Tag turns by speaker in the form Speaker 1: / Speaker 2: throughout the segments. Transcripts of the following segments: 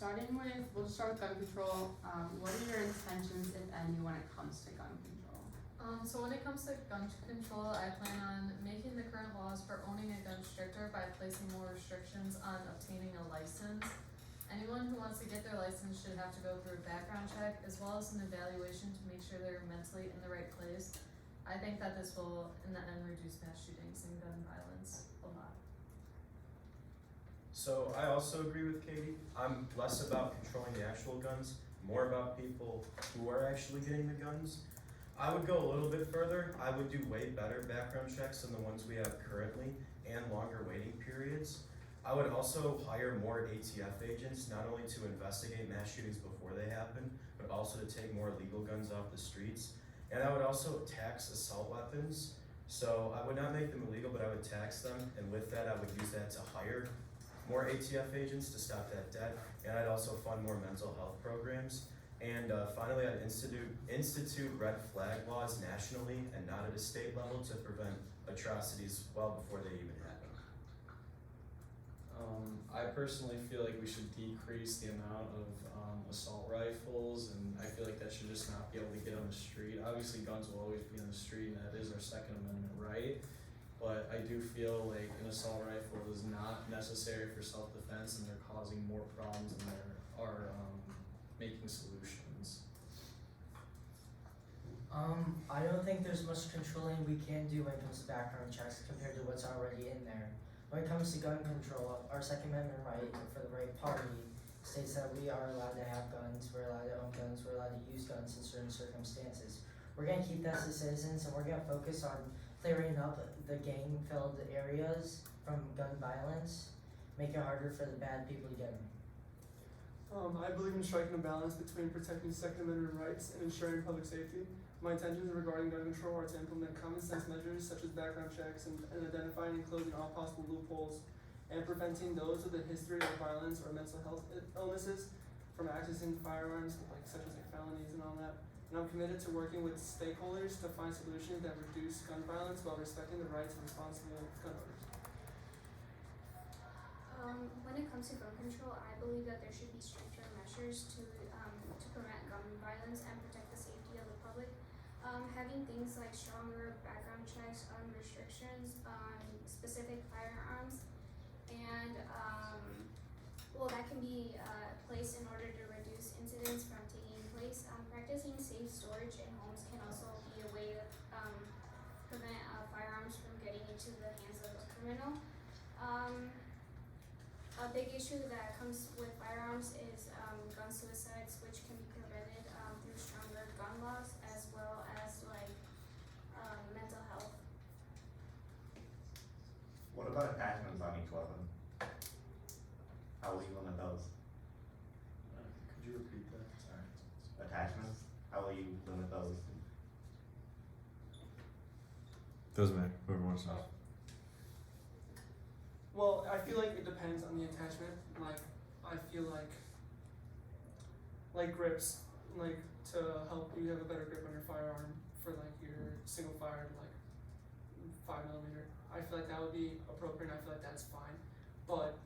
Speaker 1: starting with, we'll just start with gun control. What are your intentions, if any, when it comes to gun control?
Speaker 2: So when it comes to gun control, I plan on making the current laws for owning a gun stricter by placing more restrictions on obtaining a license. Anyone who wants to get their license should have to go through a background check as well as an evaluation to make sure they're mentally in the right place. I think that this will, in the end, reduce mass shootings and gun violence a lot.
Speaker 3: So I also agree with Katie. I'm less about controlling the actual guns, more about people who are actually getting the guns. I would go a little bit further. I would do way better background checks than the ones we have currently and longer waiting periods. I would also hire more ATF agents, not only to investigate mass shootings before they happen, but also to take more illegal guns off the streets. And I would also tax assault weapons. So I would not make them illegal, but I would tax them, and with that I would use that to hire more ATF agents to stop that debt, and I'd also fund more mental health programs. And finally, I'd institute red flag laws nationally and not at a state level to prevent atrocities well before they even happen.
Speaker 4: I personally feel like we should decrease the amount of assault rifles, and I feel like that should just not be able to get on the street. Obviously, guns will always be on the street, and that is our Second Amendment right. But I do feel like an assault rifle is not necessary for self-defense, and they're causing more problems than they are making solutions.
Speaker 5: I don't think there's much controlling we can do when it comes to background checks compared to what's already in there. When it comes to gun control, our Second Amendment right for the right party states that we are allowed to have guns, we're allowed to own guns, we're allowed to use guns in certain circumstances. We're gonna keep that as citizens, and we're gonna focus on clearing up the gang-filled areas from gun violence, make it harder for the bad people to get them.
Speaker 6: I believe in striking a balance between protecting Second Amendment rights and ensuring public safety. My intentions regarding gun control are to implement common sense measures such as background checks and identifying and closing all possible loopholes, and preventing those with a history of violence or mental health illnesses from accessing firearms, such as felonies and all that. And I'm committed to working with stakeholders to find solutions that reduce gun violence while respecting the rights of responsible gun owners.
Speaker 7: When it comes to gun control, I believe that there should be stricter measures to prevent gun violence and protect the safety of the public. Having things like stronger background checks on restrictions on specific firearms, and that can be placed in order to reduce incidents from taking place. Practicing safe storage in homes can also be a way to prevent firearms from getting into the hands of a criminal. A big issue that comes with firearms is gun suicides, which can be prevented through stronger gun laws as well as mental health.
Speaker 8: What about attachments on each weapon? How will you limit those?
Speaker 4: Could you repeat that? Sorry.
Speaker 8: Attachments? How will you limit those?
Speaker 9: Doesn't matter, whoever wants to.
Speaker 6: Well, I feel like it depends on the attachment. I feel like grips, to help you have a better grip on your firearm for your single fire, 5mm. I feel like that would be appropriate, and I feel like that's fine. But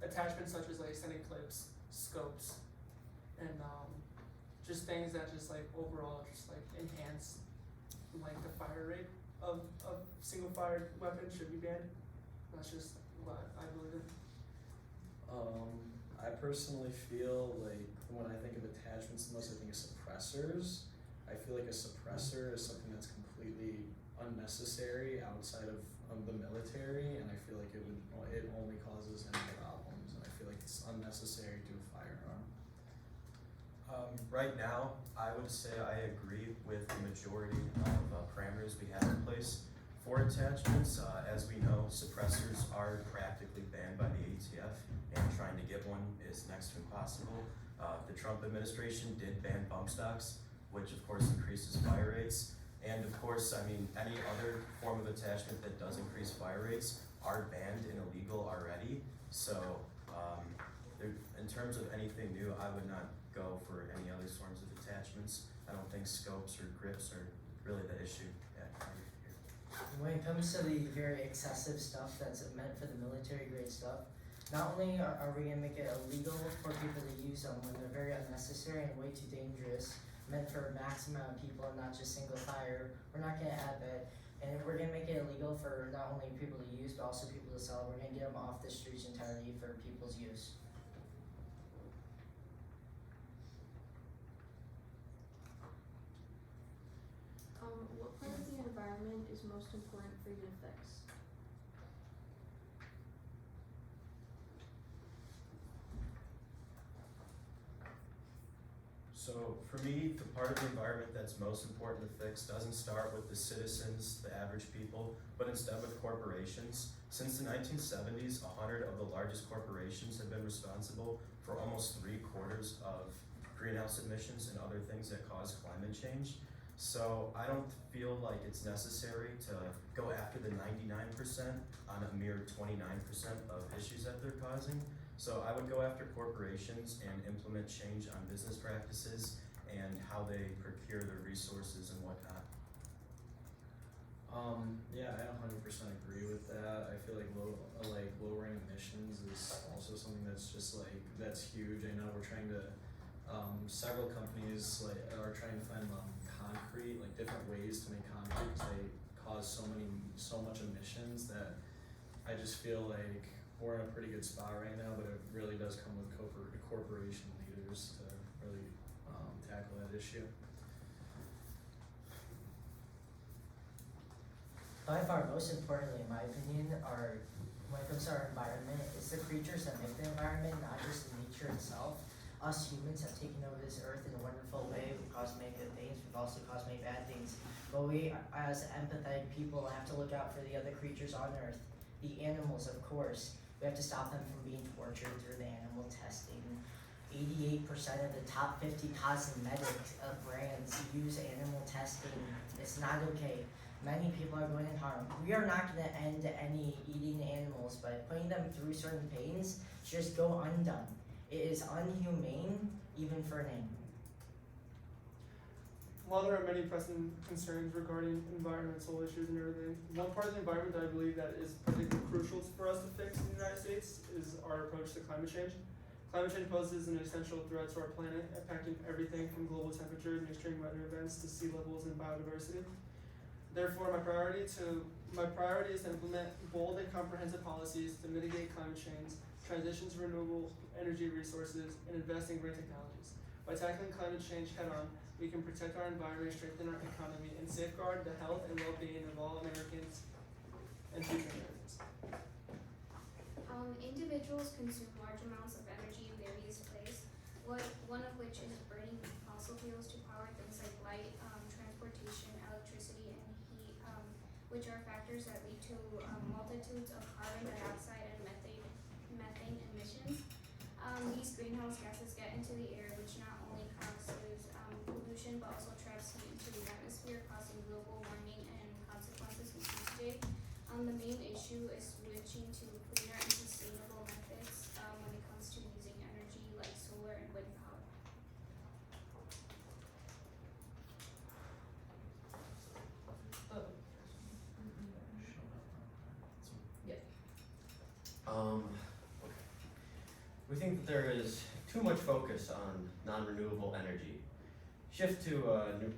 Speaker 6: attachments such as extended clips, scopes, and just things that just overall just enhance the fire rate of single fire weapons should be banned. That's just what I believe in.
Speaker 4: I personally feel like when I think of attachments, the most I think of suppressors. I feel like a suppressor is something that's completely unnecessary outside of the military, and I feel like it only causes any problems, and I feel like it's unnecessary to a firearm.
Speaker 3: Right now, I would say I agree with the majority of parameters we have in place for attachments. As we know, suppressors are practically banned by the ATF, and trying to get one is next to impossible. The Trump administration did ban bump stocks, which of course increases fire rates. And of course, any other form of attachment that does increase fire rates are banned and illegal already. So in terms of anything new, I would not go for any other forms of attachments. I don't think scopes or grips are really the issue here.
Speaker 5: When it comes to the very excessive stuff that's meant for the military grade stuff, Not only are we gonna make it illegal for people to use them when they're very unnecessary and way too dangerous, meant for a maximum amount of people and not just single fire, we're not gonna have it. And we're gonna make it illegal for not only people to use, but also people to sell. We're gonna get them off the streets entirely for people's use.
Speaker 10: What part of the environment is most important for you to fix?
Speaker 3: So for me, the part of the environment that's most important to fix doesn't start with the citizens, the average people, but instead with corporations. Since the 1970s, 100 of the largest corporations have been responsible for almost 3/4 of greenhouse emissions and other things that cause climate change. So I don't feel like it's necessary to go after the 99% on a mere 29% of issues that they're causing. So I would go after corporations and implement change on business practices and how they procure their resources and whatnot.
Speaker 4: Yeah, I 100% agree with that. I feel like lowering emissions is also something that's just like, that's huge. I know we're trying to, several companies like are trying to find concrete, like different ways to make concrete because they cause so much emissions that I just feel like we're in a pretty good spot right now, but it really does come with corporation leaders to really tackle that issue.
Speaker 5: By far, most importantly, in my opinion, are when it comes to our environment, it's the creatures that make the environment, not just nature itself. Us humans have taken over this earth in a wonderful way. We've caused many good things. We've also caused many bad things. But we, as empathetic people, have to look out for the other creatures on earth. The animals, of course. We have to stop them from being tortured through the animal testing. 88% of the top 50 cosmetics brands use animal testing. It's not okay. Many people are going in harm. We are not going to end any eating animals, but putting them through certain pains should just go undone. It is unhumane, even for an animal.
Speaker 6: While there are many pressing concerns regarding environmental issues and everything, one part of the environment that I believe that is particularly crucial for us to fix in the United States is our approach to climate change. Climate change poses an essential threat to our planet, impacting everything from global temperatures and extreme weather events to sea levels and biodiversity. Therefore, my priority is to implement bold and comprehensive policies to mitigate climate change, transition to renewable energy resources, and invest in green technologies. By tackling climate change head-on, we can protect our environment, strengthen our economy, and safeguard the health and well-being of all Americans and future Americans.
Speaker 7: Individuals consume large amounts of energy in various ways, one of which is burning fossil fuels to power things like light, transportation, electricity, and heat, which are factors that lead to multitudes of carbon dioxide and methane emissions. These greenhouse gases get into the air, which not only causes pollution but also traps heat into the atmosphere, causing global warming and consequences we see today. The main issue is switching to cleaner and sustainable methods when it comes to using energy like solar and wind power.
Speaker 11: We think that there is too much focus on non-renewable energy. Shift to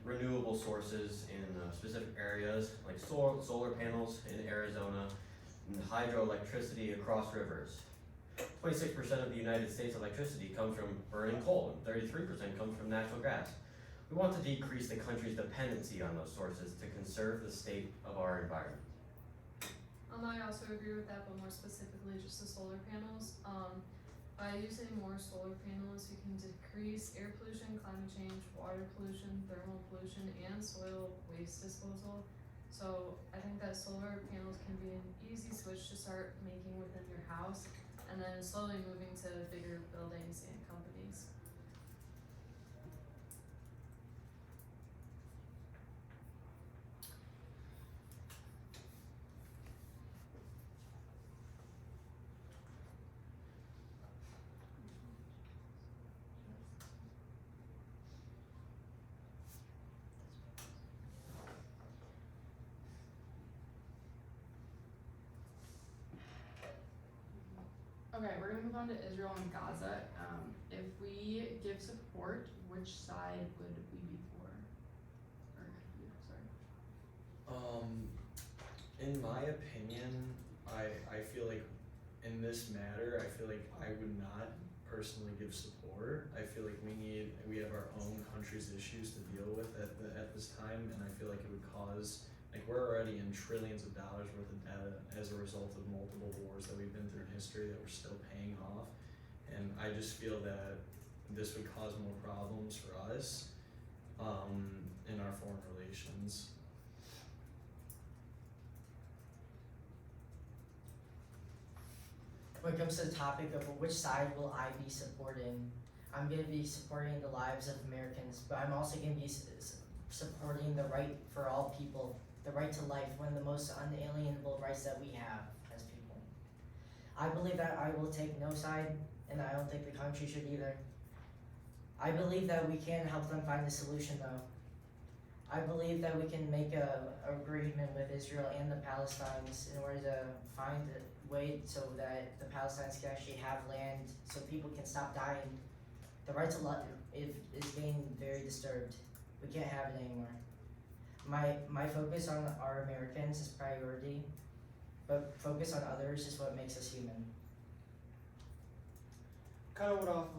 Speaker 11: renewable sources in specific areas like solar panels in Arizona and hydroelectricity across rivers. 26% of the United States electricity comes from burning coal and 33% comes from natural gas. We want to decrease the country's dependency on those sources to conserve the state of our environment.
Speaker 2: I also agree with that, but more specifically just the solar panels. By using more solar panels, you can decrease air pollution, climate change, water pollution, thermal pollution, and soil waste disposal. So I think that solar panels can be an easy switch to start making within your house, and then slowly moving to bigger buildings and companies.
Speaker 1: Okay, we're gonna move on to Israel and Gaza. If we give support, which side would we be for? Or, yeah, sorry.
Speaker 4: In my opinion, I feel like in this matter, I feel like I would not personally give support. I feel like we have our own country's issues to deal with at this time, and I feel like it would cause, like, we're already in trillions of dollars worth of debt as a result of multiple wars that we've been through in history that we're still paying off. And I just feel that this would cause more problems for us in our foreign relations.
Speaker 5: When it comes to the topic of which side will I be supporting, I'm gonna be supporting the lives of Americans, but I'm also gonna be supporting the right for all people, the right to life, one of the most unalienable rights that we have as people. I believe that I will take no side, and I don't think the country should either. I believe that we can help them find a solution though. I believe that we can make a agreement with Israel and the Palestinians in order to find a way so that the Palestinians can actually have land, so people can stop dying. The right to life is being very disturbed. We can't have it anymore. My focus on our Americans is priority, but focus on others is what makes us human.
Speaker 6: Kind of what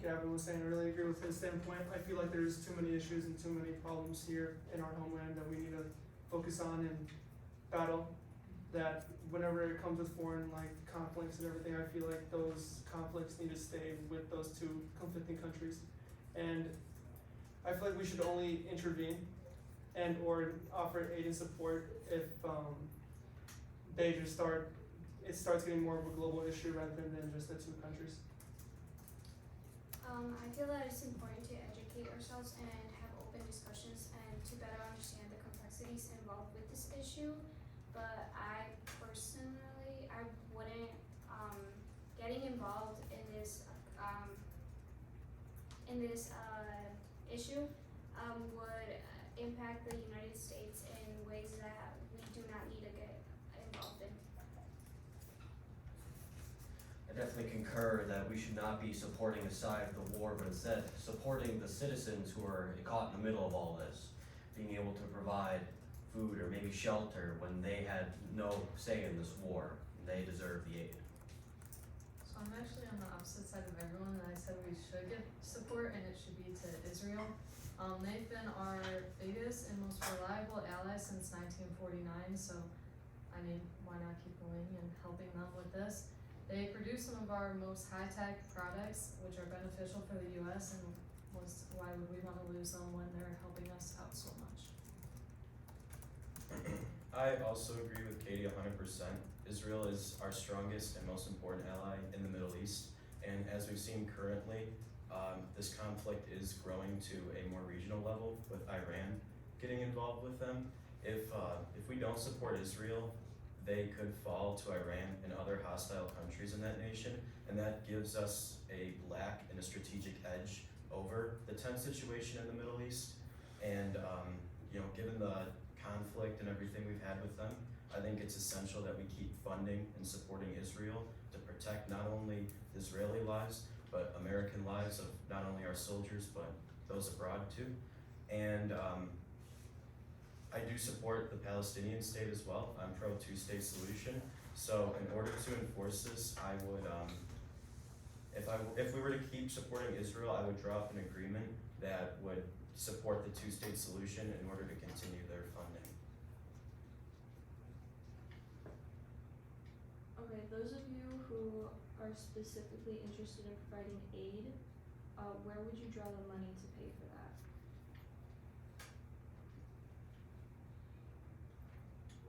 Speaker 6: Gavin was saying, I really agree with his standpoint. I feel like there's too many issues and too many problems here in our homeland that we need to focus on and battle. That whenever it comes with foreign conflicts and everything, I feel like those conflicts need to stay with those two conflicting countries. And I feel like we should only intervene and or offer aid and support if it starts getting more of a global issue rather than just the two countries.
Speaker 7: I feel that it's important to educate ourselves and have open discussions and to better understand the complexities involved with this issue. But I personally, I wouldn't, getting involved in this issue would impact the United States in ways that we do not need to get involved in.
Speaker 11: I definitely concur that we should not be supporting a side of the war, but instead supporting the citizens who are caught in the middle of all this, being able to provide food or maybe shelter when they had no say in this war. They deserve the aid.
Speaker 2: So I'm actually on the opposite side of everyone, and I said we should give support, and it should be to Israel. They've been our biggest and most reliable ally since 1949, so I mean, why not keep going and helping them with this? They produce some of our most high-tech products, which are beneficial for the US, and why would we want to lose them when they're helping us out so much?
Speaker 3: I also agree with Katie 100%. Israel is our strongest and most important ally in the Middle East, and as we've seen currently, this conflict is growing to a more regional level with Iran getting involved with them. If we don't support Israel, they could fall to Iran and other hostile countries in that nation, and that gives us a lack in a strategic edge over the tense situation in the Middle East. And given the conflict and everything we've had with them, I think it's essential that we keep funding and supporting Israel to protect not only Israeli lives, but American lives of not only our soldiers, but those abroad too. And I do support the Palestinian state as well. I'm pro two-state solution. So in order to enforce this, I would, if we were to keep supporting Israel, I would draw up an agreement that would support the two-state solution in order to continue their funding.
Speaker 10: Okay, those of you who are specifically interested in providing aid, where would you draw the money to pay for that?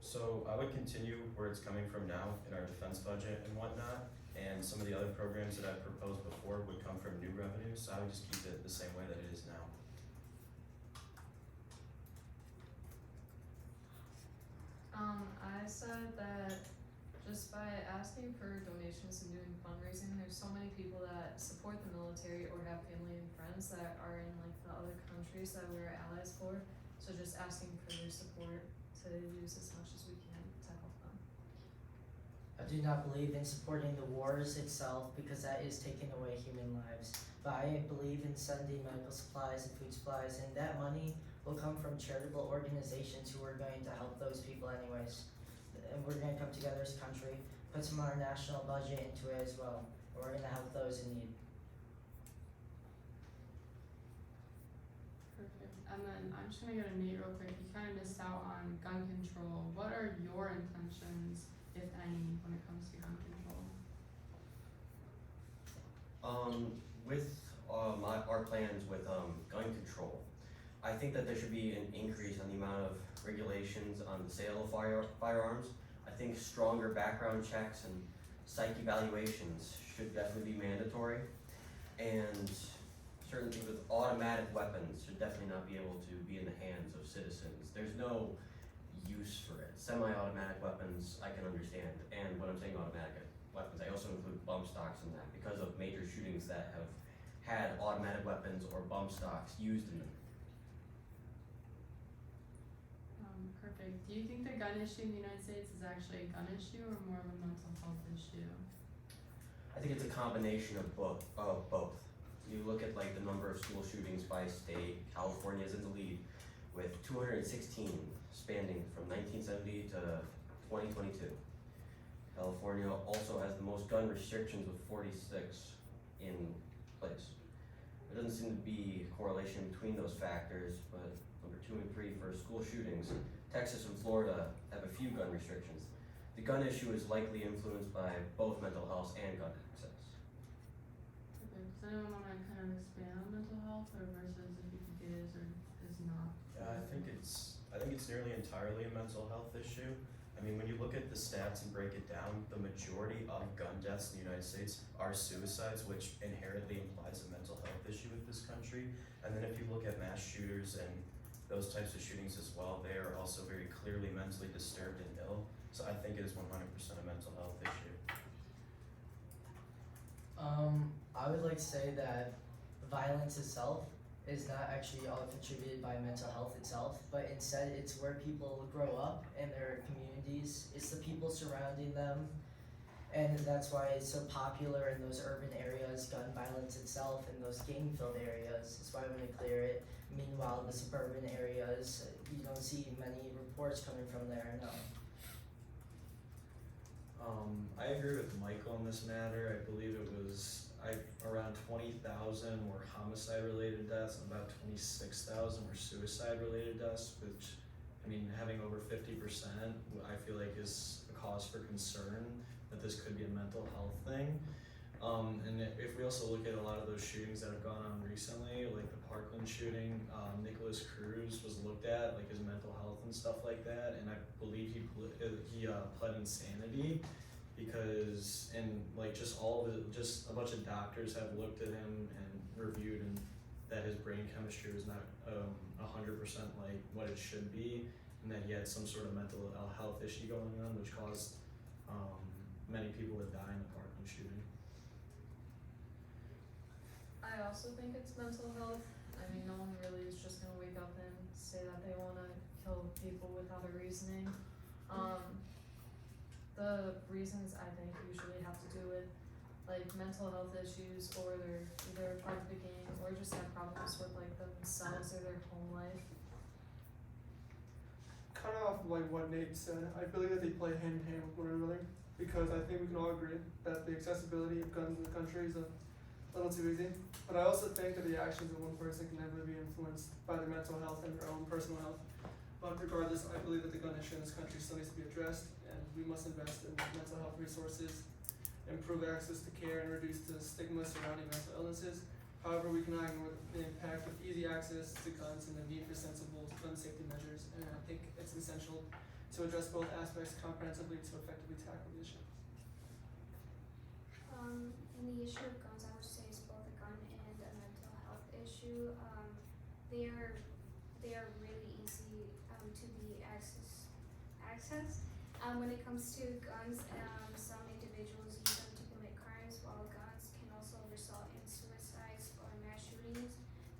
Speaker 3: So I would continue where it's coming from now in our defense budget and whatnot, and some of the other programs that I've proposed before would come from new revenues, so I would just keep it the same way that it is now.
Speaker 2: I said that just by asking for donations and doing fundraising, there's so many people that support the military or have family and friends that are in the other countries that we're allies for. So just asking for their support to use as much as we can to help them.
Speaker 5: I do not believe in supporting the wars itself because that is taking away human lives. But I believe in sending medical supplies and food supplies, and that money will come from charitable organizations who are going to help those people anyways. And we're gonna come together as a country, put some of our national budget into it as well, and we're gonna help those in need.
Speaker 1: Perfect. And then I'm just gonna go to Nate real quick. You kind of missed out on gun control. What are your intentions, if any, when it comes to gun control?
Speaker 11: With our plans with gun control, I think that there should be an increase on the amount of regulations on the sale of firearms. I think stronger background checks and psych evaluations should definitely be mandatory, and certain things with automatic weapons should definitely not be able to be in the hands of citizens. There's no use for it. Semi-automatic weapons I can understand, and when I'm saying automatic weapons, I also include bump stocks in that because of major shootings that have had automatic weapons or bump stocks used in them.
Speaker 1: Perfect. Do you think the gun issue in the United States is actually a gun issue or more of a mental health issue?
Speaker 11: I think it's a combination of both. You look at like the number of school shootings by state. California is in the lead with 216 spanning from 1970 to 2022. California also has the most gun restrictions with 46 in place. There doesn't seem to be a correlation between those factors, but number 2 and 3 for school shootings, Texas and Florida have a few gun restrictions. The gun issue is likely influenced by both mental health and gun access.
Speaker 1: Okay, does anyone wanna kind of expand on mental health or versus if you think it is or is not?
Speaker 3: Yeah, I think it's nearly entirely a mental health issue. I mean, when you look at the stats and break it down, the majority of gun deaths in the United States are suicides, which inherently implies a mental health issue with this country. And then if you look at mass shooters and those types of shootings as well, they are also very clearly mentally disturbed and ill. So I think it is 100% a mental health issue.
Speaker 5: I would like to say that violence itself is not actually all contributed by mental health itself, but instead it's where people grow up in their communities, it's the people surrounding them, and that's why it's so popular in those urban areas, gun violence itself, in those gang-filled areas, that's why we want to clear it. Meanwhile, the suburban areas, you don't see many reports coming from there, no.
Speaker 4: I agree with Michael on this matter. I believe it was around 20,000 were homicide-related deaths and about 26,000 were suicide-related deaths, which, I mean, having over 50%, I feel like is a cause for concern that this could be a mental health thing. And if we also look at a lot of those shootings that have gone on recently, like the Parkland shooting, Nicholas Cruz was looked at, like his mental health and stuff like that, and I believe he pled insanity because, and like just all of it, just a bunch of doctors have looked at him and reviewed and that his brain chemistry was not 100% like what it should be, and that he had some sort of mental health issue going on, which caused many people to die in the Parkland shooting.
Speaker 2: I also think it's mental health. I mean, no one really is just gonna wake up and say that they wanna kill people without a reasoning. The reasons I think usually have to do with like mental health issues, or they're either part of the gang or just have problems with like themselves or their home life.
Speaker 6: Kind of off of like what Nate said, I believe that they play hand in hand with one another, because I think we can all agree that the accessibility of guns in the country is a little too easy. But I also think that the actions of one person can never be influenced by their mental health and their own personal health. But regardless, I believe that the gun issue in this country still needs to be addressed, and we must invest in mental health resources, improve access to care, and reduce the stigma surrounding mental illnesses. However, we cannot ignore the impact of easy access to guns and the need for sensible gun safety measures, and I think it's essential to address both aspects comprehensively to effectively tackle the issue.
Speaker 7: In the issue of guns, I would say it's both a gun and a mental health issue. They are really easy to be accessed. When it comes to guns, some individuals use them to commit crimes, while guns can also result in suicides or mass shootings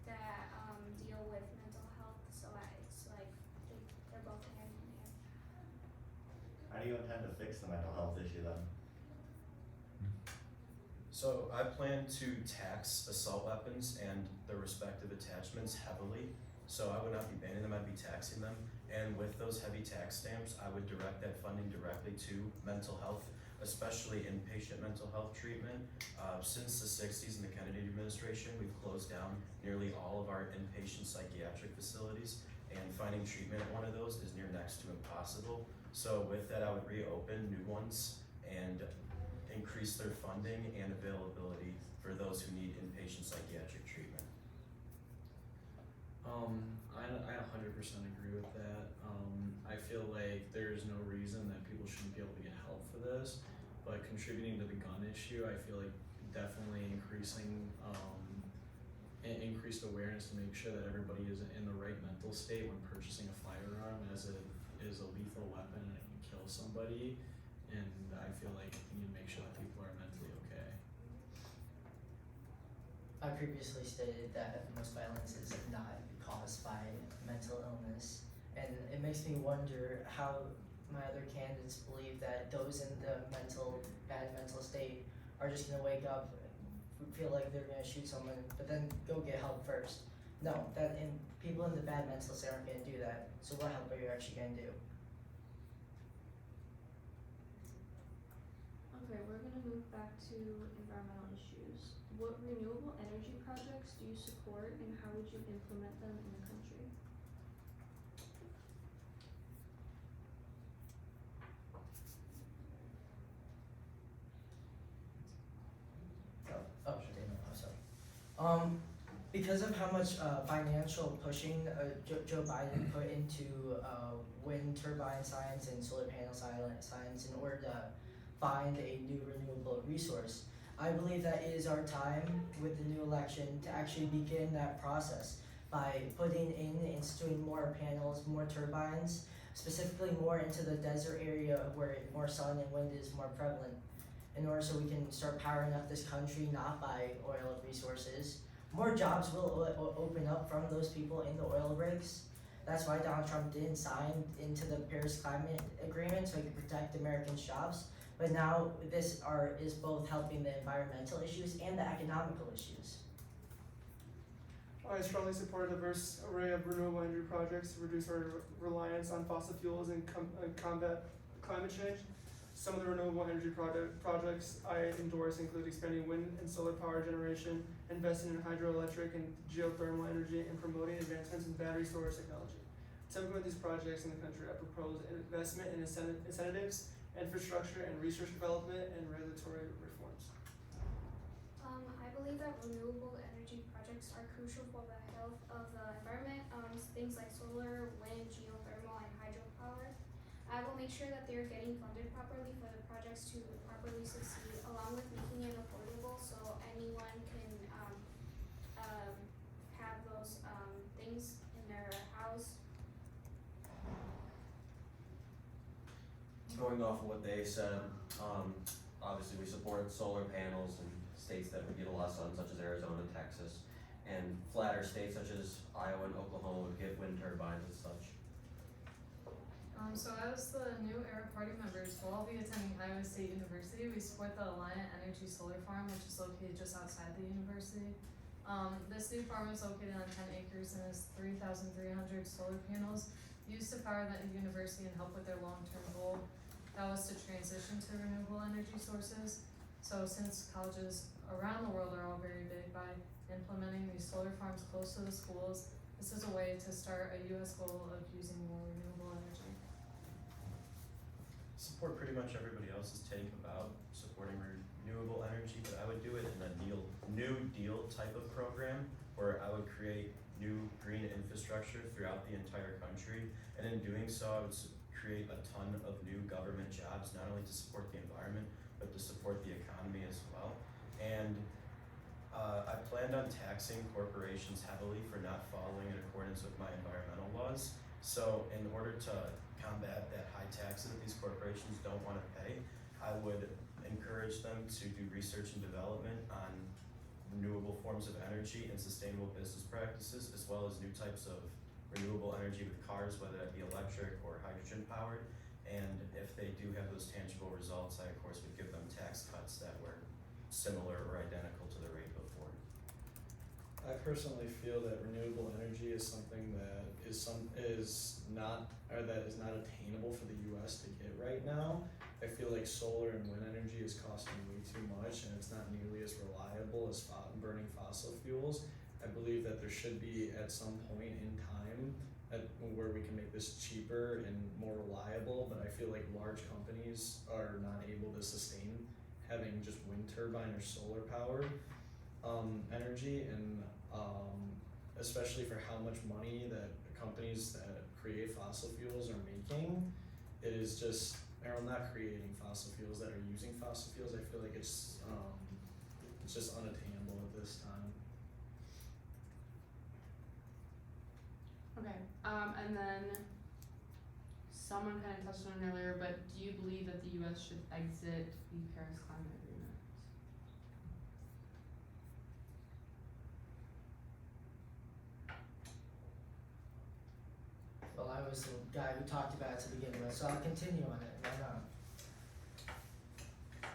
Speaker 7: that deal with mental health. So it's like they're both hand in hand.
Speaker 8: How do you intend intend to fix the mental health issue then?
Speaker 3: So I plan to tax assault weapons and their respective attachments heavily. So I would not be banning them, I'd be taxing them. And with those heavy tax stamps, I would direct that funding directly to mental health, especially inpatient mental health treatment. Since the 60s in the Kennedy administration, we've closed down nearly all of our inpatient psychiatric facilities, and finding treatment at one of those is near next to impossible. So with that, I would reopen new ones and increase their funding and availability for those who need inpatient psychiatric treatment.
Speaker 4: I 100% agree with that. I feel like there's no reason that people shouldn't be able to get help for this, but contributing to the gun issue, I feel like definitely increasing, increased awareness to make sure that everybody is in the right mental state when purchasing a firearm, as it is a lethal weapon and it can kill somebody. And I feel like we need to make sure that people are mentally okay.
Speaker 5: I previously stated that most violence is not caused by mental illness, and it makes me wonder how my other candidates believe that those in the bad mental state are just gonna wake up, feel like they're gonna shoot someone, but then go get help first. No, people in the bad mental state aren't gonna do that. So what help are you actually gonna do?
Speaker 10: Okay, we're gonna move back to environmental issues. What renewable energy projects do you support and how would you implement them in the country?
Speaker 5: Because of how much financial pushing Joe Biden put into wind turbine science and solar panel science in order to find a new renewable resource, I believe that it is our time with the new election to actually begin that process by putting in and instituting more panels, more turbines, specifically more into the desert area where more sun and wind is more prevalent, in order so we can start powering up this country not by oil resources. More jobs will open up from those people in the oil rigs. That's why Donald Trump didn't sign into the Paris Climate Agreement, so he could protect Americans' jobs. But now this is both helping the environmental issues and the economical issues.
Speaker 6: I strongly support a diverse array of renewable energy projects to reduce our reliance on fossil fuels and combat climate change. Some of the renewable energy projects I endorse include expanding wind and solar power generation, investing in hydroelectric and geothermal energy, and promoting advancements in battery storage technology. To implement these projects in the country, I propose investment in incentives, infrastructure and research development, and regulatory reforms.
Speaker 7: I believe that renewable energy projects are crucial for the health of the environment. Things like solar, wind, geothermal, and hydropower. I will make sure that they're getting funded properly for the projects to properly succeed, along with making it affordable so anyone can have those things in their house.
Speaker 11: Going off of what they said, obviously we support solar panels in states that would get a lot of sun, such as Arizona and Texas, and flatter states such as Iowa and Oklahoma would get wind turbines and such.
Speaker 2: So as the new Era Party members, we'll all be attending Iowa State University. We support the Alliant Energy Solar Farm, which is located just outside the university. This new farm is located on 10 acres and has 3,300 solar panels used to power the university and help with their long-term goal. That was to transition to renewable energy sources. So since colleges around the world are all very big by implementing these solar farms close to the schools, this is a way to start a US goal of using more renewable energy.
Speaker 3: Support pretty much everybody else's take about supporting renewable energy, but I would do it in a New Deal type of program where I would create new green infrastructure throughout the entire country, and in doing so I would create a ton of new government jobs, not only to support the environment but to support the economy as well. And I planned on taxing corporations heavily for not following in accordance with my environmental laws. So in order to combat that high taxes that these corporations don't want to pay, I would encourage them to do research and development on renewable forms of energy and sustainable business practices, as well as new types of renewable energy with cars, whether that be electric or hydrogen powered, And if they do have those tangible results, I of course would give them tax cuts that were similar or identical to the rate before.
Speaker 4: I personally feel that renewable energy is something that is not attainable for the US to get right now. I feel like solar and wind energy is costing way too much and it's not nearly as reliable as burning fossil fuels. I believe that there should be at some point in time where we can make this cheaper and more reliable, but I feel like large companies are not able to sustain having just wind turbine or solar powered energy, and especially for how much money that companies that create fossil fuels are making, it is just, or not creating fossil fuels, that are using fossil fuels. I feel like it's just unattainable at this time.
Speaker 1: Okay, and then someone kind of touched on it earlier, but do you believe that the US should exit the Paris Climate Agreement?
Speaker 5: Well, I was the guy who talked about it to begin with, so I'll continue on it. Why not?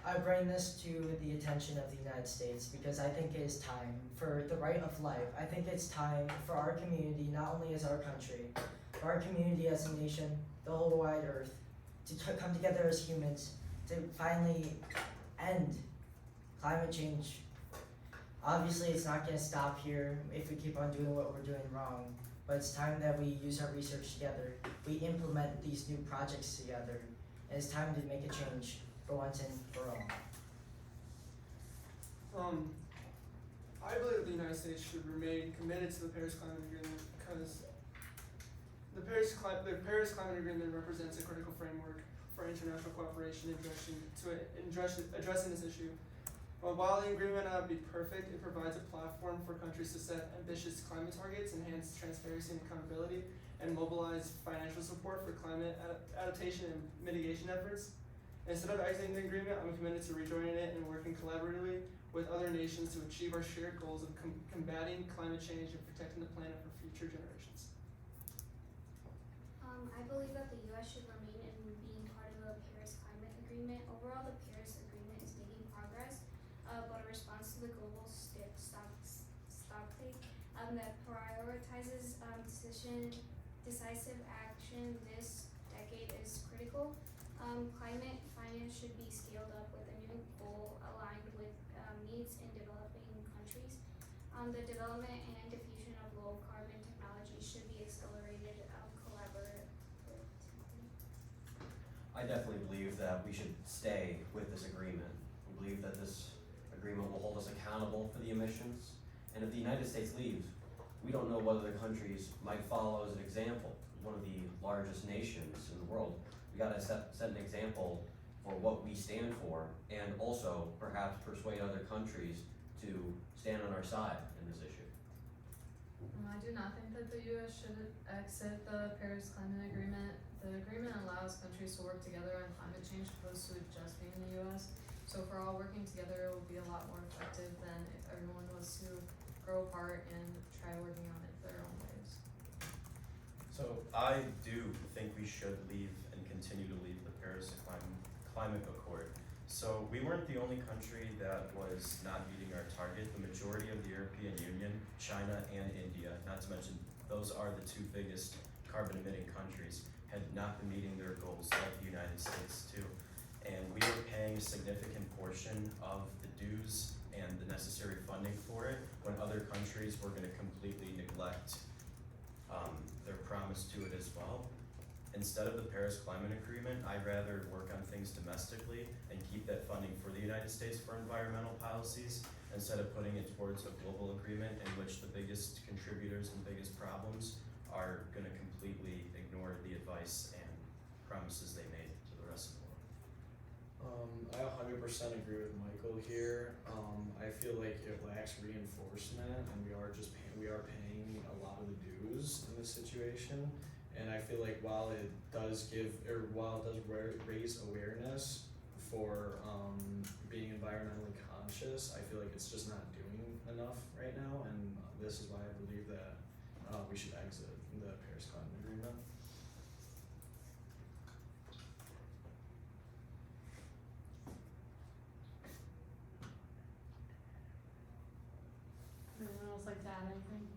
Speaker 5: I bring this to the attention of the United States because I think it is time for the right of life. I think it's time for our community, not only as our country, but our community as a nation, the whole wide earth, to come together as humans to finally end climate change. Obviously, it's not going to stop here if we keep on doing what we're doing wrong, but it's time that we use our research together, we implement these new projects together, and it's time to make a change for once and for all.
Speaker 6: I believe that the United States should remain committed to the Paris Climate Agreement because the Paris Climate Agreement represents a critical framework for international cooperation addressing this issue. While the agreement may not be perfect, it provides a platform for countries to set ambitious climate targets, enhance transparency and accountability, and mobilize financial support for climate adaptation and mitigation efforts. Instead of exiting the agreement, I'm committed to rejoining it and working collaboratively with other nations to achieve our shared goals of combating climate change and protecting the planet for future generations.
Speaker 7: I believe that the U.S. should remain in being part of the Paris Climate Agreement. Overall, the Paris Agreement is making progress, but a response to the global stocktake that prioritizes decisive action this decade is critical. Climate finance should be scaled up with a new goal aligned with needs in developing countries. The development and diffusion of low carbon technology should be accelerated collaboratively.
Speaker 11: I definitely believe that we should stay with this agreement. We believe that this agreement will hold us accountable for the emissions, and if the United States leaves, we don't know what other countries might follow as an example. One of the largest nations in the world, we gotta set an example for what we stand for, and also perhaps persuade other countries to stand on our side in this issue.
Speaker 2: I do not think that the U.S. should exit the Paris Climate Agreement. The agreement allows countries to work together on climate change opposed to it just being the U.S. So if we're all working together, it will be a lot more effective than if everyone was to grow apart and try working on it their own ways.
Speaker 3: So I do think we should leave and continue to leave the Paris Climate Accord. So we weren't the only country that was not meeting our target. The majority of the European Union, China and India, not to mention those are the two biggest carbon emitting countries, had not been meeting their goals like the United States too. And we were paying a significant portion of the dues and the necessary funding for it when other countries were gonna completely neglect their promise to it as well. Instead of the Paris Climate Agreement, I'd rather work on things domestically and keep that funding for the United States for environmental policies instead of putting it towards a global agreement in which the biggest contributors and biggest problems are gonna completely ignore the advice and promises they made to the rest of the world.
Speaker 4: I 100% agree with Michael here. I feel like it lacks reinforcement, and we are paying a lot of the dues in this situation. And I feel like while it does raise awareness for being environmentally conscious, I feel like it's just not doing enough right now. And this is why I believe that we should exit the Paris Climate Agreement.
Speaker 1: else like to add anything?